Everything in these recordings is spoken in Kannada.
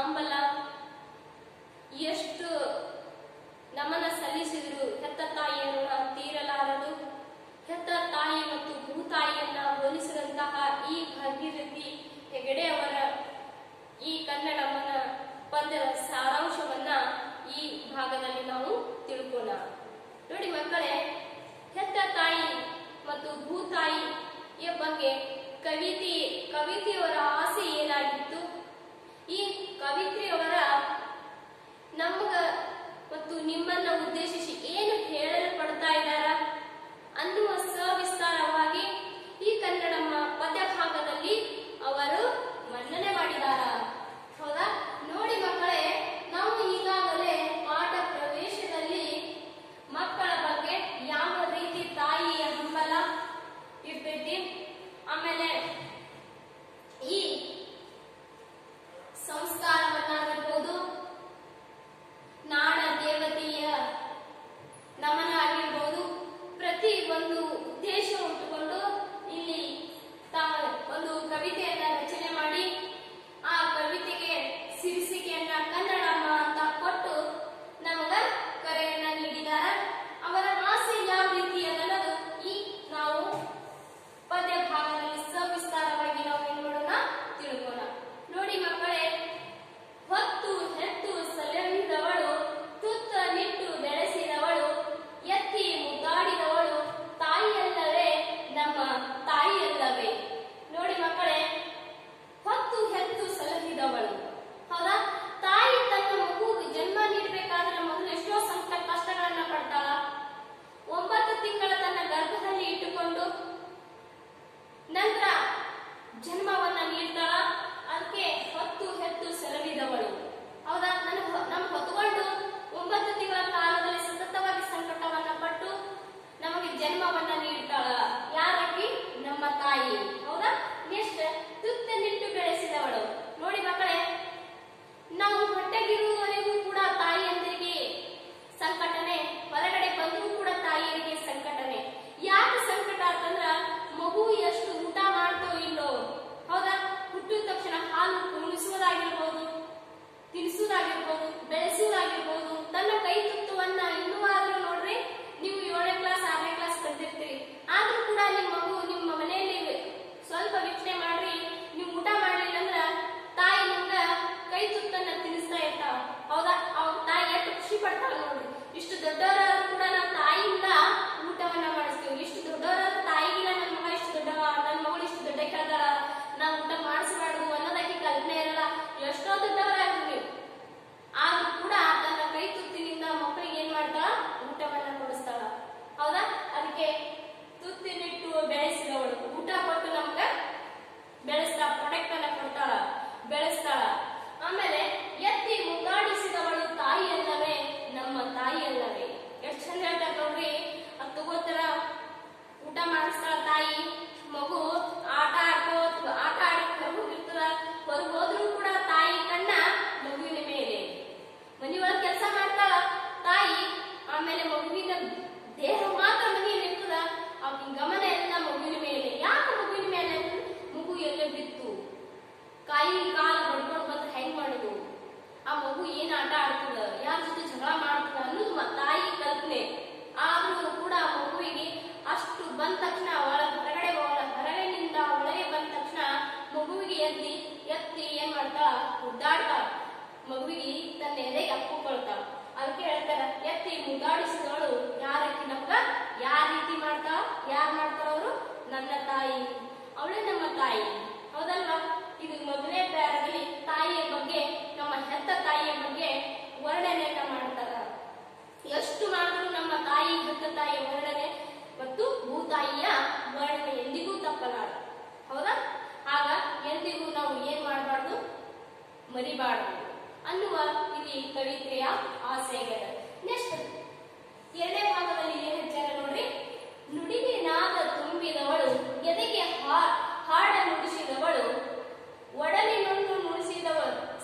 ಹಂಬಲ ಎಷ್ಟು ನಮನ ಸಲ್ಲಿಸಿದ್ರು ಹೆತ್ತ ತಾಯಿಯನ್ನು ತೀರಲಾರದು. ಹೆತ್ತ ತಾಯಿ ಮತ್ತು ಭೂತಾಯಿಯನ್ನ ಹೋಲಿಸಿದಂತಹ ಈ ಭಾಗೀರಥಿ ಹೆಗಡೆ ಅವರ ಈ ಕನ್ನಡಮ್ಮನ ಪದ್ಯದ ಸಾರಾಂಶವನ್ನ ಈ ಭಾಗದಲ್ಲಿ ನಾವು ತಿಳ್ಕೋಣ. ನೋಡಿ ಮಕ್ಕಳೇ, ಹೆತ್ತ ತಾಯಿ ಮತ್ತು ಭೂತಾಯಿಯ ಬಗ್ಗೆ ಕವಿತೆಯವರ ಆಸೆ ಏನಾಗಿತ್ತು, ಈ ಕವಿತೆಯವರ ನಮಗ ಮತ್ತು ನಿಮ್ಮನ್ನ ಉದ್ದೇಶಿಸಿ ಏನು ಹೇಳಲು ಪಡ್ತಾ ಇದ್ದಾರ ಅನ್ನುವ ಸವಿಸ್ತಾರವಾಗಿ ಈ ಕನ್ನಡಮ್ಮ ಪದ್ಯ ಭಾಗದಲ್ಲಿ ಅವರು ಮನ್ನಣೆ ಮಾಡಿದಾರ. ಹೌದಾ? ನೋಡಿ ಮಕ್ಕಳೇ, ನಾವು ಈಗಾಗಲೇ ಪಾಠ ಪ್ರವೇಶದಲ್ಲಿ ಮಕ್ಕಳ ಬಗ್ಗೆ ಯಾವ ರೀತಿ ತಾಯಿಯ ಹಂಬಲ ಇರ್ತೈತಿ, ಆಮೇಲೆ ಈ ಸಂಸ್ಕಾರವನ್ನಾಗಿರ್ಬೋದು, ನಾಡ ದೇವತೆಯ ನಮನ ಆಗಿರ್ಬೋದು, ಪ್ರತಿ ಒಂದು ಉದ್ದೇಶ ಉಟ್ಟುಕೊಂಡು ಇಲ್ಲಿ ಒಂದು ಕವಿತೆಯನ್ನ ರಚನೆ ಮಾಡಿ ಆ ಕವಿತೆಗೆ ಶೀರ್ಷಿಕೆಯನ್ನ ಕನ್ನಡಮ್ಮ ಅಂತ ಕೊಟ್ಟು ನಮಗ ಕರೆಯನ್ನ ನೀಡಿದಾರ. ಅವರ ಆಸೆ ಯಾವ ರೀತಿ ಅನ್ನೋದು ಈ ನಾವು ಪದ್ಯ ಭಾಗದಲ್ಲಿ ಸವಿಸ್ತಾರವಾಗಿ ನಾವು ಏನ್ ಮಾಡೋಣ ತಿಳ್ಕೋಣ. ನೋಡಿ ಮಕ್ಕಳೇ, ಹೊತ್ತು ಹೆತ್ತು ಸಲಹಿದವಳು, ತುತ್ತ ನಿಟ್ಟು ಬೆಳೆಸಿದವಳು, ಎತ್ತಿ ಮುದ್ದಾಡಿದವಳು ತಾಯಿಯಲ್ಲವೇ ನಮ್ಮ ತಾಯಿಯಲ್ಲವೇ. ನೋಡಿ ಮಕ್ಕಳೇ, ಹೊತ್ತು ಹೆತ್ತು ಸಲಹಿದವಳು, ಹೌದಾ? ತಾಯಿ ತನ್ನ ಮಗುವಿಗೆ ಜನ್ಮ ನೀಡಬೇಕಾದ್ರೆ ಮೊದಲು ಎಷ್ಟೋ ಕಷ್ಟಗಳನ್ನ ಪಡ್ತಾಳ. 9 ತಿಂಗಳ ತನ್ನ ಗರ್ಭದಲ್ಲಿ ಇಟ್ಟುಕೊಂಡು ನಂತರ ಜನ್ಮವನ್ನ ನೀಡ್ತಾಳ. ಅದಕ್ಕೆ ಹೊತ್ತು ಹೆತ್ತು ಸಲಹಿದವಳು, ಹೌದಾ? ನಮ್ ಹೊತ್ಕೊಂಡು 9 ತಿಂಗಳ ಕಾಲದಲ್ಲಿ ಸತತವಾಗಿ ಸಂಕಟವನ್ನ ಪಟ್ಟು ನಮಗೆ ಜನ್ಮವನ್ನ ನೀಡ್ತಾಳ. ಯಾರಾಕಿ? ನಮ್ಮ ತಾಯಿ, ಹೌದಾ? ನೆಕ್ಸ್ಟ್ ತುತ್ತ ನಿಟ್ಟು ಬೆಳೆಸಿದವಳು. ನೋಡಿ ಮಕ್ಕಳೇ, ನಾವು ಹೊಟ್ಟೆಗಿರುವವರೆಗೂ ಕೂಡ ತಾಯಿಯಂದರಿಗೆ ಸಂಕಟನೆ, ಹೊರಗಡೆ ಬಂದರೂ ಕೂಡ ತಾಯಿಯರಿಗೆ ಸಂಕಟನೆ. ಯಾಕೆ ಸಂಕಟ ಅಂತಂದ್ರ ಮಗು ಎಷ್ಟು ಊಟ ಮಾಡ್ತೋ ಇಲ್ಲೋ, ಹೌದಾ? ಹುಟ್ಟಿದ ತಕ್ಷಣ ಹಾಲು ಕುಣಿಸುವುದಾಗಿರ್ಬೋದು, ತಿನ್ನಿಸುವುದಾಗಿರ್ಬೋದು, ಬೆಳೆಸುವುದಾಗಿರ್ಬೋದು, ತನ್ನ ಕೈ ತುತ್ತುವನ್ನ ಇನ್ನೂ ಆದ್ರೂ ನೋಡ್ರಿ, ನೀವು 7ನೇ ಕ್ಲಾಸ್ 6ನೇ ಕ್ಲಾಸ್ ಕಲ್ತಿರ್ತೀರಿ, ಆದ್ರೂ ಕೂಡ ನಿಮ್ಮ ಮಗು ನಿಮ್ಮ ಮನೆಯಲ್ಲಿ ಸ್ವಲ್ಪ ವೀಕ್ಷಣೆ ಮಾಡ್ರಿ, ನೀವು ಊಟ ಮಾಡ್ಲಿಲ್ಲ ಅಂದ್ರ ತಾಯಿ ನಿಮ್ಗ ಕೈ ತುತ್ತನ್ನ ತಿನ್ನಿಸ್ತಾ ಇರ್ತಾವ, ಹೌದಾ? ಅವಾಗ ತಾಯಿ ಎಷ್ಟು ಖುಷಿ ಪಡ್ತಾಳ ನೋಡ್ರಿ. ಇಷ್ಟು ದೊಡ್ಡವರ ಕೂಡ ನಾವು ತಾಯಿಯಿಂದ ಊಟವನ್ನ ಮಾಡಿಸ್ತೀವಿ. ಇಷ್ಟು ದೊಡ್ಡವರ ತಾಯಿಗಿಲ್ಲ ನನ್ನ ಮಗ ಇಷ್ಟು ದೊಡ್ಡವ, ನನ್ನ ಮಗಳು ಇಷ್ಟು ದೊಡ್ಡ ಕೇಳ್ತಾರ, ನಾವು ಊಟ ಮಾಡಿಸಬಾರ್ದು ಅನ್ನೋದಕ್ಕೆ ಕಲ್ಪನೆ ಇರಲ್ಲ. ಎಷ್ಟೋ ದೊಡ್ಡವರಾಗ್ರಿ ನೀವು, ಆದ್ರೂ ಕೂಡ ತನ್ನ ಕೈ ತುತ್ತಿನಿಂದ ಮಕ್ಕಳಿಗೆ ಏನ್ ಮಾಡ್ತಾಳ? ಊಟವನ್ನ ಕೊಡಿಸ್ತಾಳ, ಹೌದಾ? ಅದಕ್ಕೆ ತುತ್ತಿನಿಟ್ಟು ಬೆಳೆಸಿದವಳು, ಊಟ ಕೊಟ್ಟು ನಮ್ಗ ಬೆಳೆಸ್ತಾಳ, ಪ್ರೊಡಕ್ಟ್ ಅನ್ನ ಕೊಡ್ತಾಳ, ಬೆಳೆಸ್ತಾಳ. ಆಮೇಲೆ ಎತ್ತಿ ಮುದ್ದಾಡಿಸಿದವಳು ತಾಯಿಯಲ್ಲವೇ ನಮ್ಮ ತಾಯಿಯಲ್ಲವೇ. ಎಷ್ಟು ಚಂದ ಹೇಳ್ತಾರ ನೋಡ್ರಿ. ಅದು ತಗೋತಾರ, ಊಟ ಮಾಡಿಸ್ತಾಳ ತಾಯಿ, ಮಗು ಆಟ ಆಡಿ ಹೊರಗೋಗಿರ್ತದ, ಹೊರಗೆ ಹೋದ್ರೂ ಕೂಡ ತಾಯಿ ಕಣ್ಣ ಮಗುವಿನ ಮೇಲೆ. ಮನೆಯೊಳಗೆ ಕೆಲಸ ಮಾಡ್ತಾಳ ತಾಯಿ, ಆಮೇಲೆ ಮಗುವಿನ ದೇಹ ಮಾತ್ರ ಮನೆಯಲ್ಲಿ ಇರ್ತದ, ಅವ್ನ ಗಮನ ಎಲ್ಲ ಮಗುವಿನ ಮೇಲೆ. ಯಾಕೆ ಮಗುವಿನ ಮೇಲೆ? ಮಗು ಎಲ್ಲ ಬಿತ್ತು, ಕಾಯಿ ಕಾಲ ಬಡ್ಕೊಂಡು ಬಂದು ಹೆಂಗ್ ಮಾಡುದು, ಆ ಮಗು ಏನ್ ಆಟ ಆಡ್ತದ, ಯಾರ ಜೊತೆ ಜಗಳ ಮಾಡ್ತದ ಅನ್ನೋದು ತಾಯಿ ಕಲ್ಪನೆ. ಆದ್ರೂ ಕೂಡ ಮಗುವಿಗೆ ಅಷ್ಟು ಬಂದ ತಕ್ಷಣ ಹೊರಗಡೆನಿಂದ ಒಳಗೆ ಬಂದ ತಕ್ಷಣ ಮಗುವಿಗೆ ಎತ್ತಿ ಏನ್ ಮಾಡ್ತಾಳ? ಮುದ್ದಾಡ್ತಾಳ, ಮಗುವಿಗೆ ತನ್ನ ಎದೆಗೆ ಅಪ್ಪಿಕೊಳ್ತಾಳ. ಅದಕ್ಕೆ ಹೇಳ್ತಾರ, ಎತ್ತಿ ಮುದ್ದಾಡಿಸಿದವಳು ಯಾರಕ್ಕೆ ನಮ್ಗ ಯಾರ ರೀತಿ ಮಾಡ್ತಾಳ? ಯಾರು ಮಾಡ್ತಾರ? ಅವರು ನನ್ನ ತಾಯಿ, ಅವಳೇ ನಮ್ಮ ತಾಯಿ, ಹೌದಲ್ವಾ? ಇದು ಮೊದಲನೇ ಪ್ಯಾರದಲ್ಲಿ ತಾಯಿಯ ಬಗ್ಗೆ, ನಮ್ಮ ಹೆತ್ತ ತಾಯಿಯ ಬಗ್ಗೆ ವರ್ಣನೆಯನ್ನ ಮಾಡ್ತಾರ. ಎಷ್ಟು ಮಾಡಿದ್ರು ನಮ್ಮ ತಾಯಿ, ಹೆತ್ತ ತಾಯಿಯ ವರ್ಣನೆ ಮತ್ತು ಭೂತಾಯಿಯ ವರ್ಣನೆ ಎಂದಿಗೂ ತಪ್ಪಲಾರ, ಹೌದಾ? ಆಗ ಎಂದಿಗೂ ನಾವು ಏನ್ ಮಾಡಬಾರ್ದು? ಮರಿಬಾರ್ದು ಅನ್ನುವ ಇದು ಕವಿತೆಯ ಆಶಯಗಳು. ನೆಕ್ಸ್ಟ್ 2ನೇ ಭಾಗದಲ್ಲಿ ಏನ್ ಹೆಚ್ಚಾರ ನೋಡ್ರಿ. ನುಡಿಗೆ ನಾದ ತುಂಬಿದವಳು, ಎದೆಗೆ ಹಾಡ ನುಡಿಸಿದವಳು, ಒಡಲಿನೊಂದು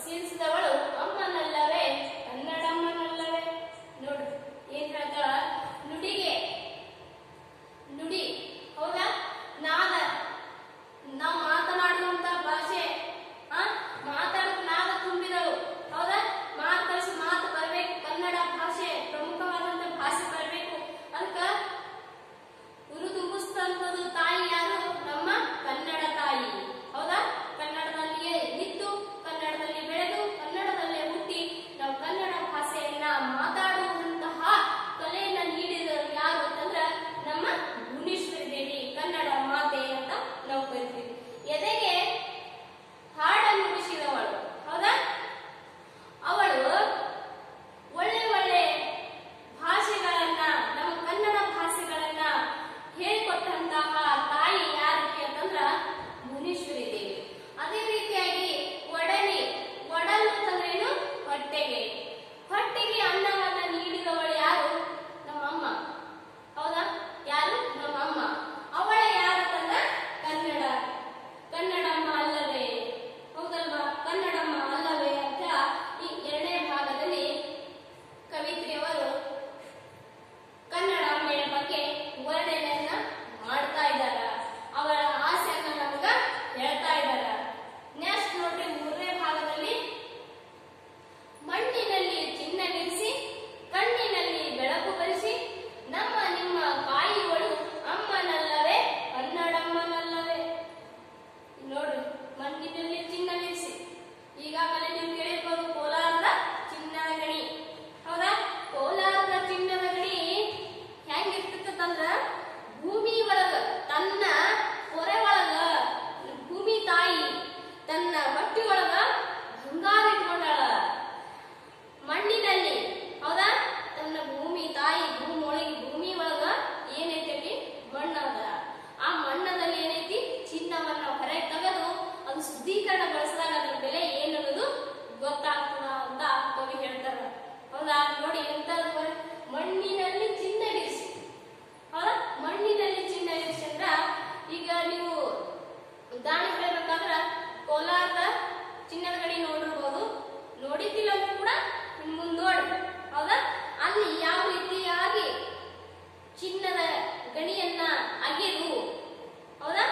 ಸೀರಿಸಿದವಳು ಅಮ್ಮನಲ್ಲವೇ ಕನ್ನಡಮ್ಮನಲ್ಲವೇ. ನೋಡ್ರಿ ಏನ್ ಹೇಳ್ತಾಳ? ನುಡಿ, ಹೌದಾ? ಚಿನ್ನದ ಗಣಿ ನೋಡಿರ್ಬೋದು, ನೋಡಿದ್ದಿಲ್ಲ ಅಂದ್ರೂ ಕೂಡ ಮುಂದೆ ನೋಡಿ, ಹೌದಾ? ಅಲ್ಲಿ ಯಾವ ರೀತಿಯಾಗಿ ಚಿನ್ನದ ಗಣಿಯನ್ನ ಅಗೆದು, ಹೌದಾ,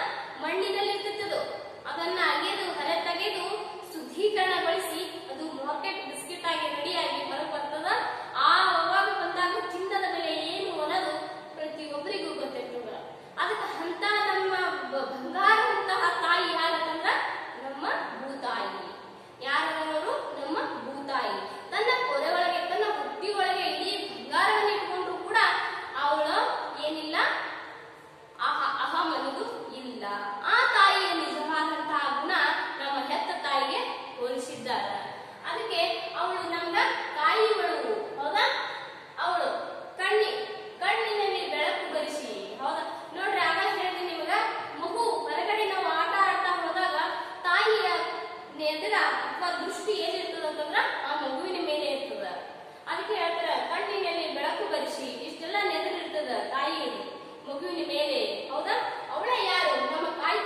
ಮಣ್ಣಿನಲ್ಲಿ ಇರ್ತದದು, ಅದನ್ನ ಅಗೆದು ಹೊರ ತೆಗೆದು ಶುದ್ಧೀಕರಣಗೊಳಿಸಿ ಅದು ಮಾರ್ಕೆಟ್ ಬಿಸ್ಕೆಟ್ ಆಗಿ ರೆಡಿಯಾಗಿ ಹೊರಗೆ ಬರ್ತದ. ಅವಾಗ ಬಂದಾಗ ಚಿನ್ನದ ಬೆಲೆ ಏನು ಅನ್ನೋದು ಪ್ರತಿಯೊಬ್ಬರಿಗೂ ಗೊತ್ತಿರ್ತದ. ಅದಕ್ಕೆ ಅಂತ ನಮ್ಮ ಬಂಗಾರದಂತಹ ತಾಯಿ ಯಾರಂದ್ರ ನಮ್ಮ ಭೂತಾಯಿ. ಯಾರವರು? ನಮ್ಮ ಭೂತಾಯಿ. ತನ್ನ ಕೊರೆ ಒಳಗೆ, ತನ್ನ ಹುಟ್ಟಿ ಒಳಗೆ ಇಡೀ ಬಂಗಾರವನ್ನು ಇಟ್ಕೊಂಡ್ರು ಕೂಡ ಅವಳು ಏನಿಲ್ಲ, ಅಹಂ ಅನ್ನೋದು ಇಲ್ಲ. ಆ ತಾಯಿಯ ನಿಜವಾದಂತಹ ಗುಣ ನಮ್ಮ ಹೆತ್ತ ತಾಯಿಗೆ ಹೋಲಿಸಿದ್ದಾರೆ. ಅದಕ್ಕೆ ಅವಳು ನಮ್ಗ ಕಾಯಿ ಒಳಗು, ಹೌದಾ, ಅವಳು ಕಣ್ಣಿನಲ್ಲಿ ಬೆಳಕು ಬರಿಸಿ, ಹೌದಾ. ನೋಡ್ರಿ, ಆಗ ಹೇಳಿದೆ ನಿಮಗ, ಮಗು ಹೊರಗಡೆ ನಾವು ಆಟ ಆಡ್ತಾ ಹೋದಾಗ ತಾಯಿಯ ಎದುರ ಅಥವಾ ದೃಷ್ಟಿ ಏನಿರ್ತದ ಅಂತಂದ್ರ ಆ ಮಗುವಿನ ಮೇಲೆ ಇರ್ತದ. ಅದಕ್ಕೆ ಹೇಳ್ತಾರ ಕಣ್ಣಿನಲ್ಲಿ ಬೆಳಕು ಬರಿಸಿ. ಇಷ್ಟೆಲ್ಲ ನೆದರಿರ್ತದ ತಾಯಿ ಮಗುವಿನ ಮೇಲೆ, ಹೌದಾ. ಅವಳ ಯಾರು? ನಮ್ಮ ತಾಯಿ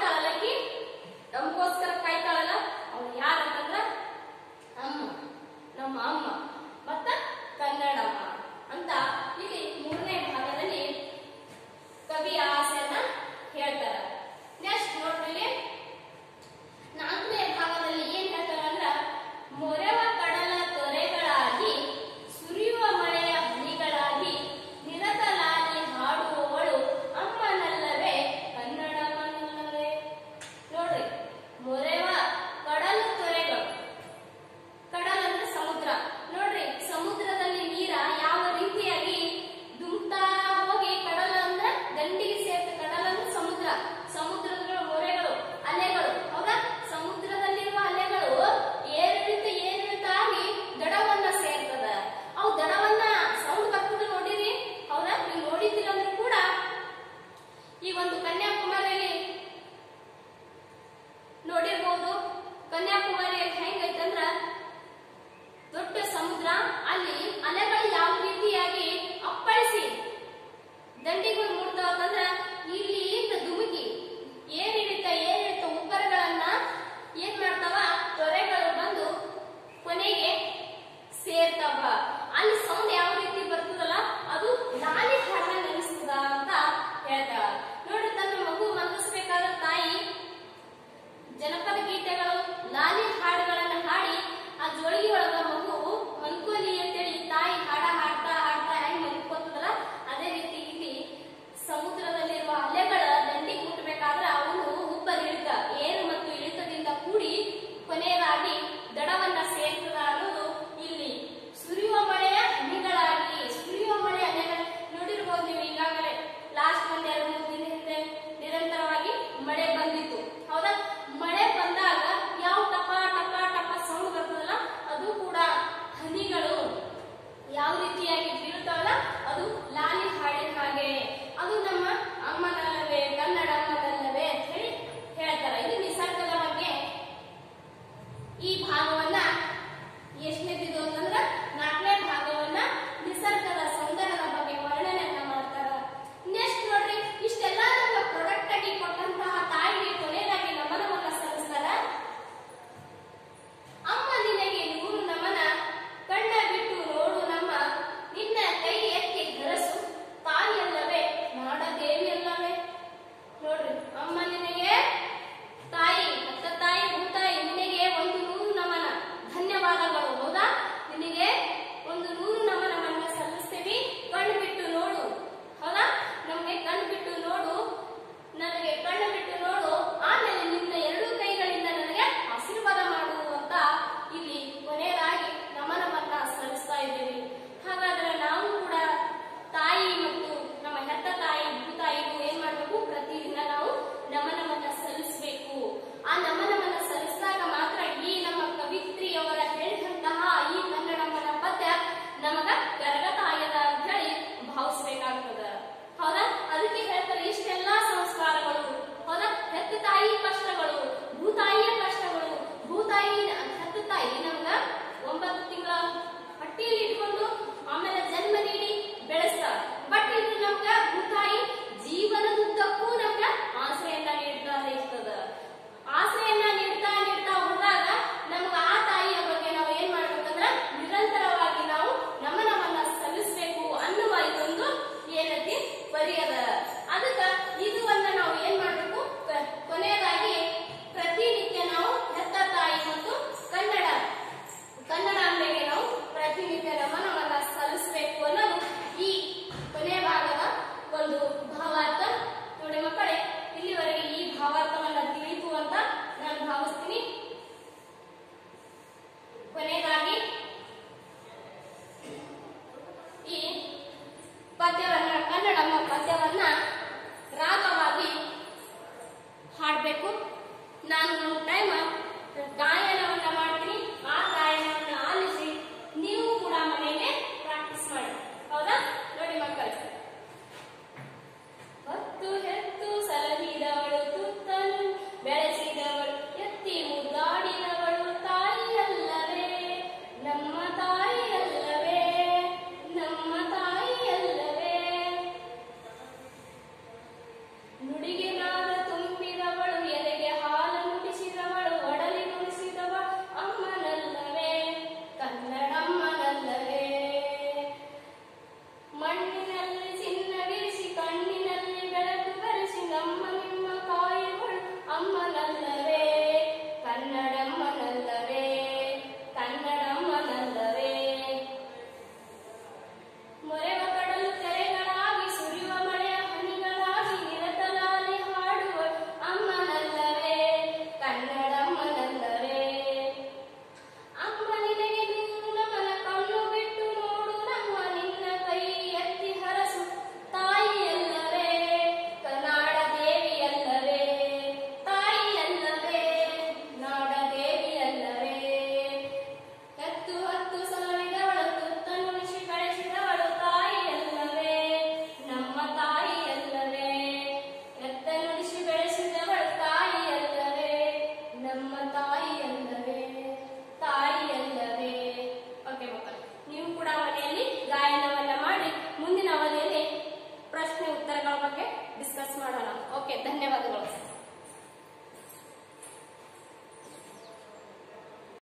ನಾನು ಒಂದು ಟೈಮ್ ಗಾಯನವನ್ನ ಮಾಡ್ತೀನಿ. ಆ ಗಾಯನವನ್ನ ಆಲಿಸಿ ನೀವು ಕೂಡ ಮನೆಯಲ್ಲೇ ಪ್ರಾಕ್ಟೀಸ್ ಮಾಡಿ. ಹೌದಾ? ನೋಡಿ ಮಕ್ಕಳು. ಹೊತ್ತು ಹೆತ್ತು ಸಲಹಿದವಳು ತುತ್ತನು ಬೆಳೆಸಿದವಳು ಎತ್ತಿ ಮುದ್ದಾಡಿದವಳು ತಾಯಿಯಲ್ಲವೇ ನಮ್ಮ ತಾಯಿಯಲ್ಲವೇ ನಮ್ಮ ತಾಯಿಯಲ್ಲವೇ. ನುಡಿಗೆ ನಾದ ತುಂಬಿದವಳು ಎದೆಗೆ ಹಾಲು ನುಡಿಸಿದವಳು ಒಡಲಿ ನುಡಿಸಿದವಳು ಅಮ್ಮನಲ್ಲವೇ ಕನ್ನಡಮ್ಮನಲ್ಲವೇ. ಮಣ್ಣಿನಲ್ಲಿ ಚಿನ್ನವಿರಿಸಿ ಕಣ್ಣಿನಲ್ಲಿ ಬೆಳಕು ಬರೆಸಿ ನಮ್ಮ ನಿಮ್ಮ ಕಾಯುಗಳು ಅಮ್ಮನಲ್ಲವೇ ಕನ್ನಡಮ್ಮನಲ್ಲವೇ ಕನ್ನಡಮ್ಮನಲ್ಲವೇ. ಮೊರೆವ ಕಡಲು ತೆರೆಗಳಾಗಿ ಸುರಿಯುವ ಮಳೆಯ ಹನಿಗಳಾಗಿ ನಿರತಲಾಲಿ ಹಾಡುವ ಅಮ್ಮನಲ್ಲವೇ ಕನ್ನಡಮ್ಮನಲ್ಲವೇ. ಅಮ್ಮ ನಿನಗೆ ನೀನು ನಮನ ಕಣ್ಣು ಬಿಟ್ಟು ನೋಡು ನಮ್ಮ ನಿನ್ನ ಕೈ ಎತ್ತಿ ಹರಸು ತಾಯಿಯಲ್ಲವೇ ನಾಡ ದೇವಿಯಲ್ಲವೇ ತಾಯಿಯಲ್ಲವೇ ನಾಡ ದೇವಿಯಲ್ಲವೇ. ಹತ್ತು ಹತ್ತು ಸಲವಿದವಳು ತುತ್ತನ್ನು ಉಣಿಸಿ ಬೆಳೆಸಿದವಳು ತಾಯಿಯಲ್ಲವೇ ನಮ್ಮ ತಾಯಿಯಲ್ಲವೇ. ಎತ್ತ ನುಡಿಸಿ ಬೆಳೆಸಿದವಳು ತಾಯಿಯಲ್ಲವೇ ನಮ್ಮ ತಾಯಿಯಲ್ಲವೇ ತಾಯಿಯಲ್ಲವೇ. ಓಕೆ ಮಕ್ಕಳು, ನೀವು ಕೂಡ ಮನೆಯಲ್ಲಿ ಗಾಯನವನ್ನ ಮಾಡಿ ಮುಂದಿನ ಅವಧಿಯಲ್ಲಿ ಪ್ರಶ್ನೆ ಉತ್ತರಗಳ ಬಗ್ಗೆ ಡಿಸ್ಕಸ್ ಮಾಡೋಣ. ಓಕೆ, ಧನ್ಯವಾದಗಳು.